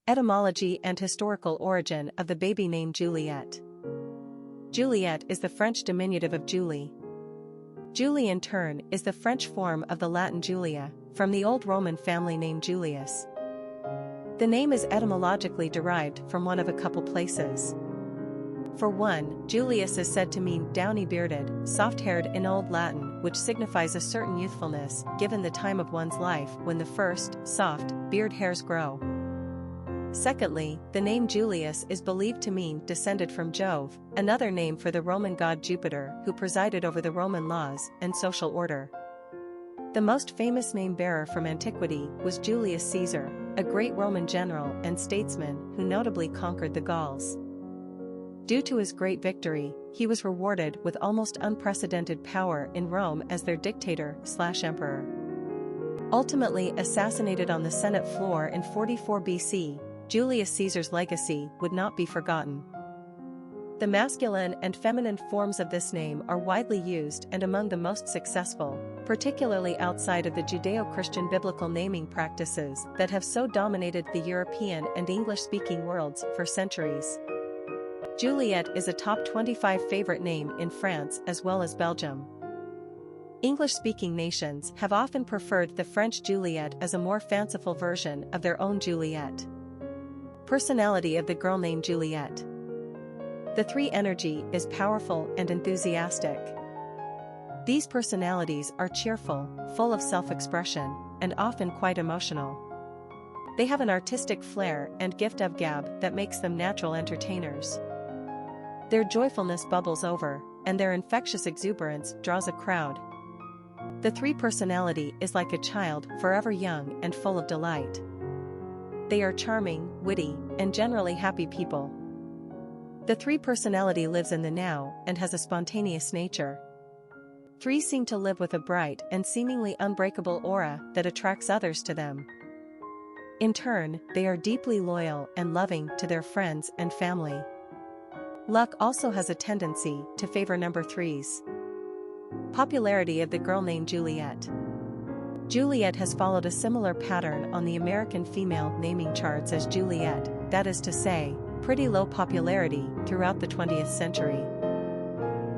Etymology and historical origin of the baby name Juliette. Juliette is the French diminutive of Julie. Julie in turn is the French form of the Latin Julia, from the old Roman family name Julius. The name is etymologically derived from one of a couple places. For one, Julius is said to mean downy-bearded, soft-haired in Old Latin, which signifies a certain youthfulness given the time of one's life when the first, soft, beard hairs grow. Secondly, the name Julius is believed to mean descended from Jove, another name for the Roman god Jupiter who presided over the Roman laws and social order. The most famous name-bearer from antiquity was Julius Caesar, a great Roman general and statesman who notably conquered the Gauls. Due to his great victory, he was rewarded with almost unprecedented power in Rome as their dictator/emperor. Ultimately assassinated on the Senate floor in 44 BC, Julius Caesar's legacy would not be forgotten. The masculine and feminine forms of this name are widely used and among the most successful, particularly outside of the Judeo-Christian biblical naming practices that have so dominated the European and English-speaking worlds for centuries. Juliette is a top 25 favorite name in France as well as Belgium. English-speaking nations have often preferred the French Juliette as a more fanciful version of their own Juliette. Personality of the girl named Juliette. The three energy is powerful and enthusiastic. These personalities are cheerful, full of self-expression, and often quite emotional. They have an artistic flair and gift of gab that makes them natural entertainers. Their joyfulness bubbles over, and their infectious exuberance draws a crowd. The three personality is like a child, forever young and full of delight. They are charming, witty, and generally happy people. The three personality lives in the now and has a spontaneous nature. Three seem to live with a bright and seemingly unbreakable aura that attracts others to them. In turn, they are deeply loyal and loving to their friends and family. Luck also has a tendency to favor number threes. Popularity of the girl named Juliette. Juliette has followed a similar pattern on the American female naming charts as Juliette, that is to say, pretty low popularity throughout the 20th century.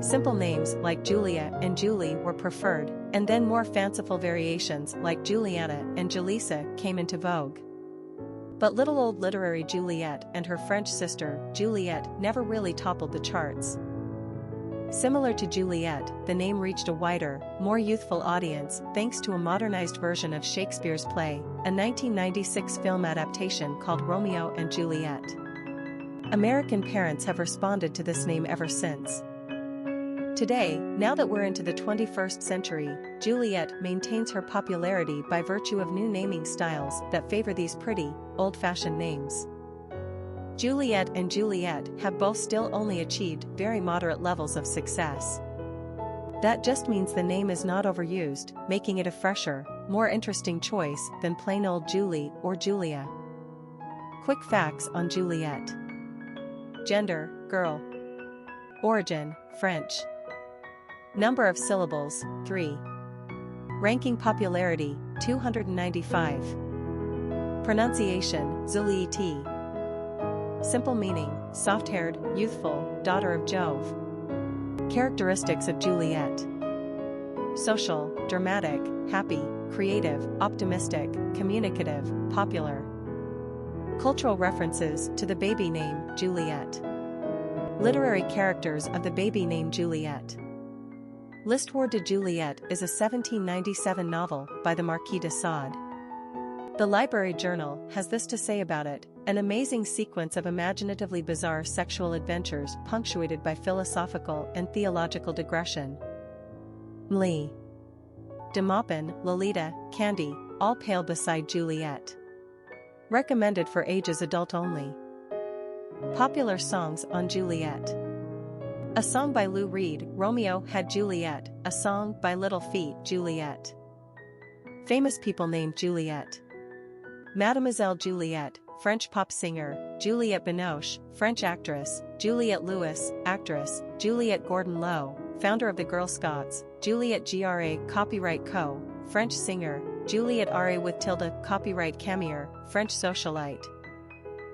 Simple names like Julia and Julie were preferred, and then more fanciful variations like Juliana and Julissa came into vogue. But little old literary Juliette and her French sister, Juliette, never really toppled the charts. Similar to Juliette, the name reached a wider, more youthful audience thanks to a modernized version of Shakespeare's play, a 1996 film adaptation called Romeo and Juliet. American parents have responded to this name ever since. Today, now that we're into the 21st century, Juliette maintains her popularity by virtue of new naming styles that favor these pretty, old-fashioned names. Juliette and Juliet have both still only achieved very moderate levels of success. That just means the name is not overused, making it a fresher, more interesting choice than plain old Julie or Julia. Quick facts on Juliette. Gender, girl. Origin, French. Number of syllables, 3. Ranking popularity, 295. Pronunciation, Juliette. Simple meaning, soft-haired, youthful, daughter of Jove. Characteristics of Juliette. Social, dramatic, happy, creative, optimistic, communicative, popular. Cultural references to the baby name, Juliette. Literary characters of the baby name Juliette. L'Histoire de Juliette is a 1797 novel by the Marquis de Sade. The Library Journal has this to say about it: an amazing sequence of imaginatively bizarre sexual adventures punctuated by philosophical and theological digression. Lee. De Maupin, Lolita, Candy, all pale beside Juliette. Recommended for ages adult only. Popular songs on Juliette. A song by Lou Reed, Romeo had Juliet, a song by Little Feat, Juliette. Famous people named Juliette. Mademoiselle Juliette, French pop singer, Juliette Binoche, French actress, Juliette Lewis, actress, Juliette Gordon Low, founder of the Girl Scouts, Juliette Gra, copyright co, French singer, Juliette Ra with tilde, copyright Camier, French socialite.